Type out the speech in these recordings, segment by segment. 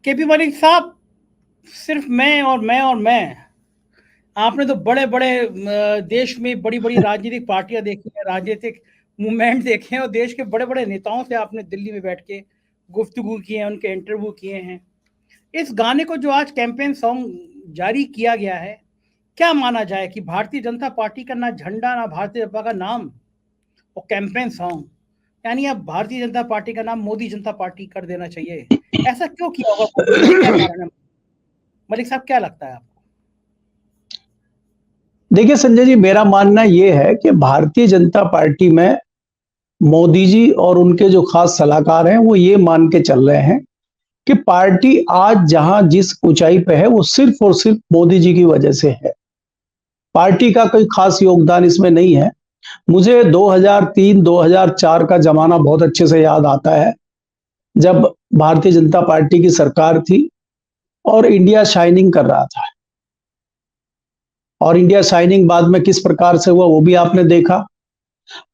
KP Malik साहब, सिर्फ मैं, आपने तो बड़े बड़े देश में बड़ी बड़ी राजनीतिक पार्टियां देखी हैं, राजनीतिक मूवमेंट देखे हैं, और देश के बड़े बड़े नेताओं से आपने दिल्ली में बैठ के गुफ्तगू की है, उनके इंटरव्यू किए हैं। इस गाने को जो आज कैंपेन सॉन्ग जारी किया गया है, क्या माना जाए कि भारतीय जनता पार्टी का ना झंडा, ना भारतीय जनता का नाम, और कैंपेन सॉन्ग, यानी अब भारतीय जनता पार्टी का नाम मोदी जनता पार्टी कर देना चाहिए? ऐसा क्यों किया होगा मोदी ने? क्या कारण है? मलिक साहब, क्या लगता है आपको? देखिए संजय जी, मेरा मानना यह है कि भारतीय जनता पार्टी में मोदी जी और उनके जो खास सलाहकार हैं वो ये मान के चल रहे हैं कि पार्टी आज जहां जिस ऊंचाई पे है वो सिर्फ और सिर्फ मोदी जी की वजह से है। पार्टी का कोई खास योगदान इसमें नहीं है। मुझे 2003-2004 का जमाना बहुत अच्छे से याद आता है, जब भारतीय जनता पार्टी की सरकार थी और इंडिया शाइनिंग कर रहा था। और इंडिया शाइनिंग बाद में किस प्रकार से हुआ वो भी आपने देखा।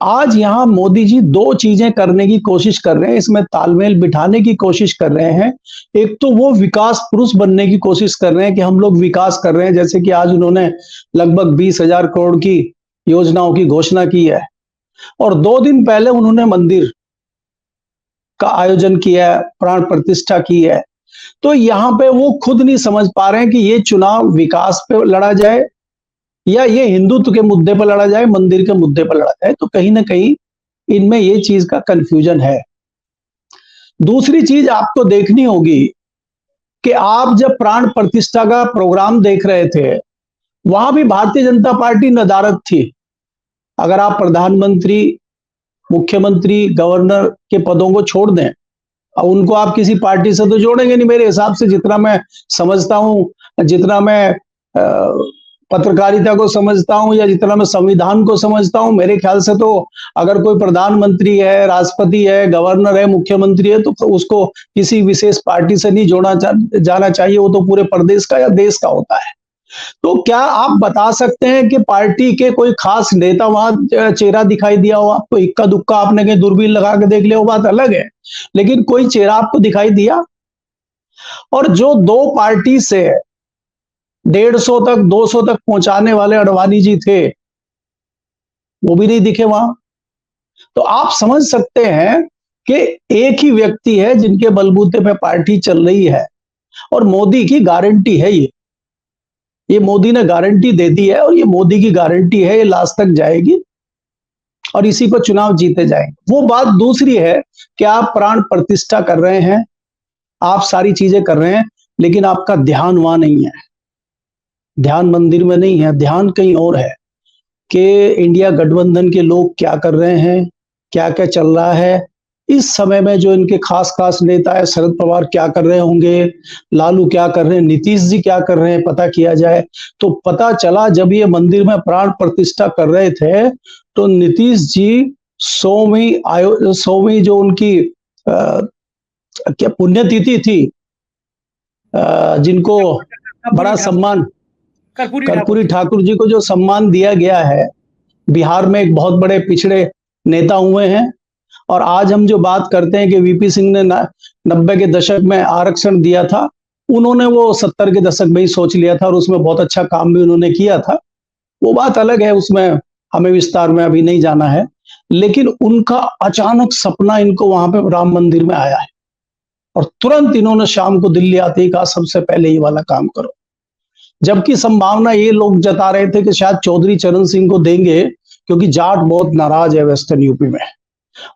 आज यहां मोदी जी दो चीजें करने की कोशिश कर रहे हैं, इसमें तालमेल बिठाने की कोशिश कर रहे हैं। एक तो वो विकास पुरुष बनने की कोशिश कर रहे हैं कि हम लोग विकास कर रहे हैं, जैसे कि आज उन्होंने लगभग 20,000 करोड़ की योजनाओं की घोषणा की है। और 2 दिन पहले उन्होंने मंदिर का आयोजन किया है, प्राण प्रतिष्ठा की है। तो यहां पे वो खुद नहीं समझ पा रहे हैं कि ये चुनाव विकास पे लड़ा जाए या ये हिंदुत्व के मुद्दे पर लड़ा जाए, मंदिर के मुद्दे पर लड़ा जाए। तो कहीं ना कहीं इनमें ये चीज का कंफ्यूजन है। दूसरी चीज आपको देखनी होगी कि आप जब प्राण प्रतिष्ठा का प्रोग्राम देख रहे थे, वहां भी भारतीय जनता पार्टी नदारद थी। अगर आप प्रधानमंत्री, मुख्यमंत्री, गवर्नर के पदों को छोड़ दें, अब उनको आप किसी पार्टी से तो जोड़ेंगे नहीं। मेरे हिसाब से जितना मैं समझता हूं, जितना मैं पत्रकारिता को समझता हूं या जितना मैं संविधान को समझता हूं, मेरे ख्याल से तो अगर कोई प्रधानमंत्री है, राष्ट्रपति है, गवर्नर है, मुख्यमंत्री है, तो उसको किसी विशेष पार्टी से नहीं जोड़ा जाना चाहिए। वो तो पूरे प्रदेश का या देश का होता है। तो क्या आप बता सकते हैं कि पार्टी के कोई खास नेता वहां चेहरा दिखाई दिया हो आपको? इक्का दुक्का आपने कहीं दूरबीन लगा के देख लिया, वो बात अलग है, लेकिन कोई चेहरा आपको दिखाई दिया? और जो दो पार्टी से 150 तक 200 तक पहुंचाने वाले अडवाणी जी थे, वो भी नहीं दिखे वहां। तो आप समझ सकते हैं कि एक ही व्यक्ति है जिनके बलबूते पे पार्टी चल रही है, और मोदी की गारंटी है ये मोदी ने गारंटी दे दी है, और ये मोदी की गारंटी है, ये लास्ट तक जाएगी और इसी पर चुनाव जीते जाएंगे। वो बात दूसरी है कि आप प्राण प्रतिष्ठा कर रहे हैं, आप सारी चीजें कर रहे हैं, लेकिन आपका ध्यान वहां नहीं है। ध्यान मंदिर में नहीं है, ध्यान कहीं और है कि इंडिया गठबंधन के लोग क्या कर रहे हैं, क्या क्या चल रहा है इस समय में। जो इनके खास खास नेता है, शरद पवार क्या कर रहे होंगे, लालू क्या कर रहे हैं, नीतीश जी क्या कर रहे हैं, पता किया जाए। तो पता चला जब ये मंदिर में प्राण प्रतिष्ठा कर रहे थे, तो नीतीश जी 100वीं जो उनकी क्या पुण्यतिथि थी, जिनको बड़ा सम्मान, कर्पूरी ठाकुर जी को जो सम्मान दिया गया है, बिहार में एक बहुत बड़े पिछड़े नेता हुए हैं। और आज हम जो बात करते हैं कि वीपी सिंह ने 90 के दशक में आरक्षण दिया था, उन्होंने वो 70 के दशक में ही सोच लिया था, और उसमें बहुत अच्छा काम भी उन्होंने किया था। वो बात अलग है, उसमें हमें विस्तार में अभी नहीं जाना है। लेकिन उनका अचानक सपना इनको वहां पे राम मंदिर में आया है, और तुरंत इन्होंने शाम को दिल्ली आते ही कहा सबसे पहले ये वाला काम करो। जबकि संभावना ये लोग जता रहे थे कि शायद चौधरी चरण सिंह को देंगे, क्योंकि जाट बहुत नाराज है वेस्टर्न यूपी में,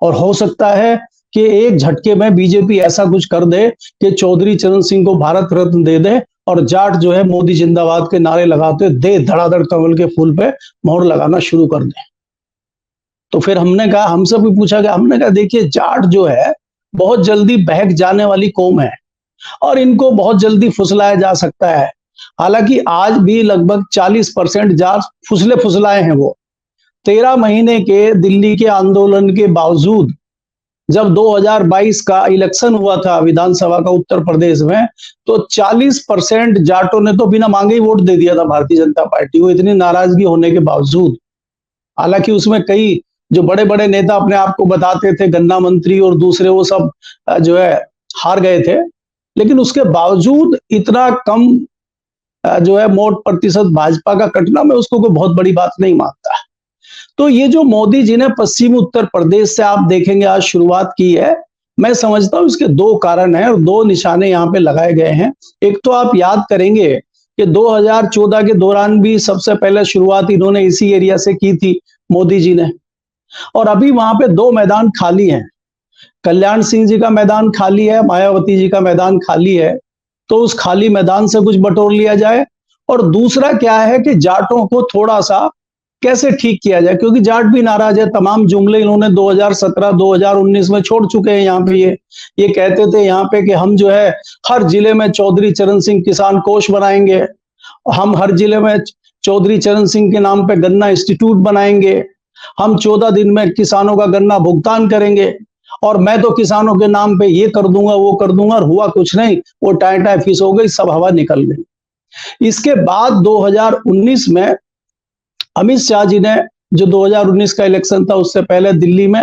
और हो सकता है कि एक झटके में बीजेपी ऐसा कुछ कर दे कि चौधरी चरण सिंह को भारत रत्न दे दे, और जाट जो है मोदी जिंदाबाद के नारे लगाते दे धड़ाधड़ कमल के फूल पे मोहर लगाना शुरू कर दे। तो फिर हमने कहा, हमसे भी पूछा गया, हमने कहा देखिए जाट जो है बहुत जल्दी बहक जाने वाली कौम है, और इनको बहुत जल्दी फुसलाया जा सकता है। हालांकि आज भी लगभग 40% जाट फुसले फुसलाए हैं। वो 13 महीने के दिल्ली के आंदोलन के बावजूद जब 2022 का इलेक्शन हुआ था विधानसभा का उत्तर प्रदेश में, तो 40% जाटों ने तो बिना मांगे ही वोट दे दिया था भारतीय जनता पार्टी को, इतनी नाराजगी होने के बावजूद। हालांकि उसमें कई जो बड़े बड़े नेता अपने आप को बताते थे, गन्ना मंत्री और दूसरे, वो सब जो है हार गए थे। लेकिन उसके बावजूद इतना कम जो है वोट प्रतिशत भाजपा का कटना, मैं उसको कोई बहुत बड़ी बात नहीं मानता। तो ये जो मोदी जी ने पश्चिमी उत्तर प्रदेश से आप देखेंगे आज शुरुआत की है, मैं समझता हूं इसके दो कारण हैं और दो निशाने यहाँ पे लगाए गए हैं। एक तो आप याद करेंगे कि 2014 के दौरान भी सबसे पहले शुरुआत इन्होंने इसी एरिया से की थी मोदी जी ने, और अभी वहां पे दो मैदान खाली हैं। कल्याण सिंह जी का मैदान खाली है, मायावती जी का मैदान खाली है, तो उस खाली मैदान से कुछ बटोर लिया जाए। और दूसरा क्या है कि जाटों को थोड़ा सा कैसे ठीक किया जाए, क्योंकि जाट भी नाराज है। तमाम जुमले इन्होंने 2017 2019 में छोड़ चुके हैं। यहाँ पे ये कहते थे यहाँ पे कि हम जो है हर जिले में चौधरी चरण सिंह किसान कोष बनाएंगे, हम हर जिले में चौधरी चरण सिंह के नाम पे गन्ना इंस्टीट्यूट बनाएंगे, हम 14 दिन में किसानों का गन्ना भुगतान करेंगे, और मैं तो किसानों के नाम पे ये कर दूंगा वो कर दूंगा, और हुआ कुछ नहीं। वो टाई टाई फीस हो गई, सब हवा निकल गई। इसके बाद 2019 में अमित शाह जी ने, जो 2019 का इलेक्शन था उससे पहले दिल्ली में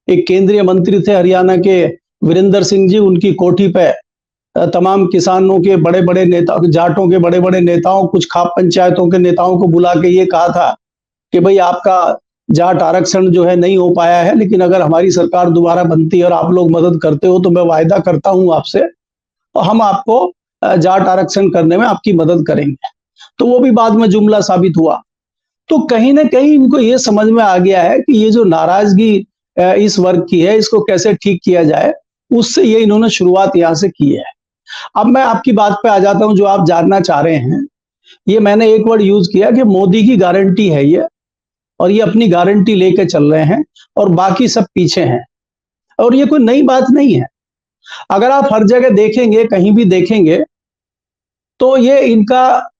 एक केंद्रीय मंत्री थे हरियाणा के वीरेंद्र सिंह जी, उनकी कोठी पे तमाम किसानों के बड़े बड़े नेता, जाटों के बड़े बड़े नेताओं, कुछ खाप पंचायतों के नेताओं को बुला के ये कहा था कि भाई आपका जाट आरक्षण जो है नहीं हो पाया है, लेकिन अगर हमारी सरकार दोबारा बनती है और आप लोग मदद करते हो तो मैं वायदा करता हूं आपसे, और हम आपको जाट आरक्षण करने में आपकी मदद करेंगे। तो वो भी बाद में जुमला साबित हुआ। तो कहीं ना कहीं इनको ये समझ में आ गया है कि ये जो नाराजगी इस वर्ग की है, इसको कैसे ठीक किया जाए, उससे ये इन्होंने शुरुआत यहां से की है। अब मैं आपकी बात पे आ जाता हूं जो आप जानना चाह रहे हैं। ये मैंने एक वर्ड यूज किया कि मोदी की गारंटी है ये, और ये अपनी गारंटी लेके चल रहे हैं और बाकी सब पीछे हैं, और ये कोई नई बात नहीं है। अगर आप हर जगह देखेंगे, कहीं भी देखेंगे, तो ये इनका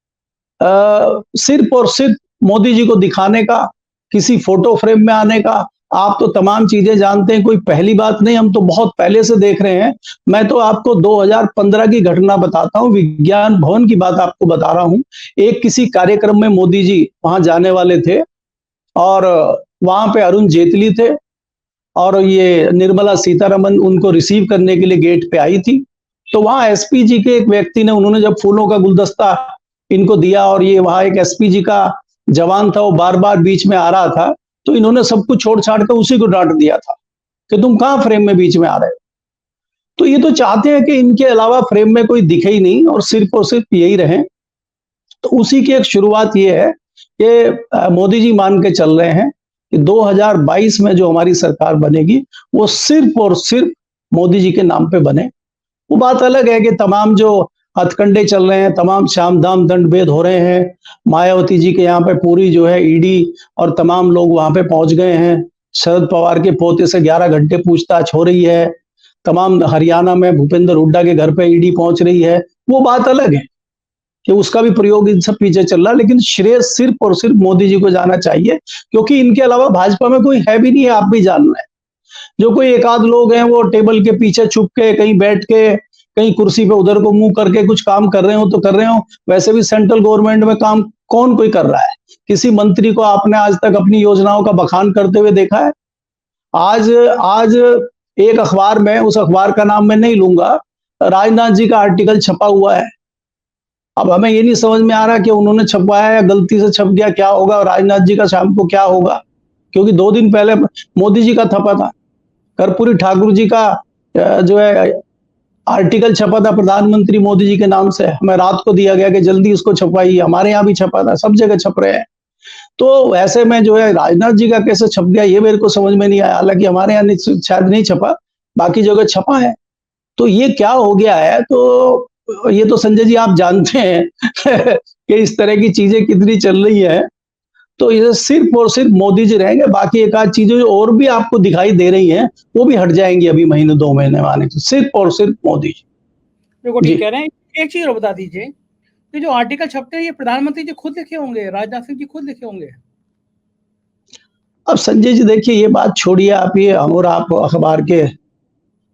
सिर्फ और सिर्फ मोदी जी को दिखाने का, किसी फोटो फ्रेम में आने का। आप तो तमाम चीजें जानते हैं, कोई पहली बात नहीं, हम तो बहुत पहले से देख रहे हैं। मैं तो आपको 2015 की घटना बताता हूं, विज्ञान भवन की बात आपको बता रहा हूं। एक किसी कार्यक्रम में मोदी जी वहां जाने वाले थे, और वहां पे अरुण जेटली थे, और ये निर्मला सीतारमन उनको रिसीव करने के लिए गेट पे आई थी। तो वहां एसपी जी के एक व्यक्ति ने, उन्होंने जब फूलों का गुलदस्ता इनको दिया, और ये वहां एक एसपी जी का जवान था, वो बार बार बीच में आ रहा था, तो इन्होंने सब कुछ छोड़ छाड़ कर उसी को डांट दिया था कि तुम कहां फ्रेम में बीच में आ रहे हो। तो ये तो चाहते हैं कि इनके अलावा फ्रेम में कोई दिखे ही नहीं और सिर्फ यही रहे। तो उसी की एक शुरुआत ये है कि मोदी जी मान के चल रहे हैं कि 2022 में जो हमारी सरकार बनेगी वो सिर्फ और सिर्फ मोदी जी के नाम पे बने। वो बात अलग है कि तमाम जो हथकंडे चल रहे हैं, तमाम शाम दाम दंड भेद हो रहे हैं, मायावती जी के यहाँ पे पूरी जो है ईडी और तमाम लोग वहां पे पहुंच गए हैं, शरद पवार के पोते से 11 घंटे पूछताछ हो रही है, तमाम हरियाणा में भूपेंद्र हुड्डा के घर पे ईडी पहुंच रही है। वो बात अलग है कि उसका भी प्रयोग इन सब पीछे चल रहा है, लेकिन श्रेय सिर्फ और सिर्फ मोदी जी को जाना चाहिए, क्योंकि इनके अलावा भाजपा में कोई है भी नहीं है, आप भी जान रहे हैं। जो कोई एक आध लोग हैं वो टेबल के पीछे छुप के, कहीं बैठ के, कहीं कुर्सी पे उधर को मुंह करके कुछ काम कर रहे हो तो कर रहे हो। वैसे भी सेंट्रल गवर्नमेंट में काम कौन कोई कर रहा है? किसी मंत्री को आपने आज तक अपनी योजनाओं का बखान करते हुए देखा है? आज एक अखबार में, उस अखबार का नाम मैं नहीं लूंगा, राजनाथ जी का आर्टिकल छपा हुआ है। अब हमें ये नहीं समझ में आ रहा कि उन्होंने छपवाया या गलती से छप गया, क्या होगा, और राजनाथ जी का शाम को क्या होगा, क्योंकि 2 दिन पहले मोदी जी का छपा था। कर्पूरी ठाकुर जी का जो है आर्टिकल छपा था प्रधानमंत्री मोदी जी के नाम से, हमें रात को दिया गया कि जल्दी इसको छपवाइए। हमारे यहाँ भी छपा था, सब जगह छप रहे हैं। तो ऐसे में जो है राजनाथ जी का कैसे छप गया ये मेरे को समझ में नहीं आया। हालांकि हमारे यहाँ शायद नहीं छपा, बाकी जगह छपा है। तो ये क्या हो गया है? तो ये तो संजय जी आप जानते हैं कि इस तरह की चीजें कितनी चल रही है। तो ये सिर्फ और सिर्फ मोदी जी रहेंगे, बाकी एक आध चीजें और भी आपको दिखाई दे रही हैं वो भी हट जाएंगी अभी महीने 2 महीने में आने से, सिर्फ और सिर्फ मोदी जी। बिल्कुल ठीक कह रहे हैं। एक चीज और बता दीजिए, ये जो आर्टिकल छपते हैं ये प्रधानमंत्री जी खुद लिखे होंगे, राजनाथ सिंह जी खुद लिखे होंगे? अब संजय जी देखिए, ये बात छोड़िए आप, ये हम और आप अखबार के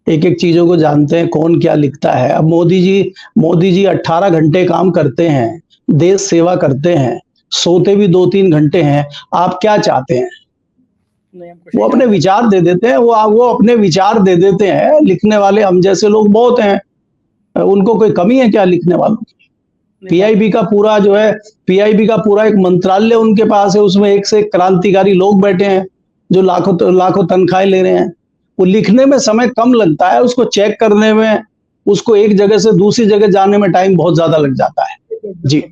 एक एक चीजों को जानते हैं कौन क्या लिखता है। अब मोदी जी 18 घंटे काम करते हैं, देश सेवा करते हैं, सोते भी 2-3 घंटे हैं। आप क्या चाहते हैं? वो अपने विचार दे देते हैं, वो अपने विचार दे देते हैं। लिखने वाले हम जैसे लोग बहुत हैं, उनको कोई कमी है क्या लिखने वालों की? पीआईबी का पूरा जो है, पीआईबी का पूरा एक मंत्रालय उनके पास है, उसमें एक से एक क्रांतिकारी लोग बैठे हैं जो लाखों लाखों तनख्वाहें ले रहे हैं। वो लिखने में समय कम लगता है, उसको चेक करने में, उसको एक जगह से दूसरी जगह जाने में टाइम बहुत ज्यादा लग जाता है। जी।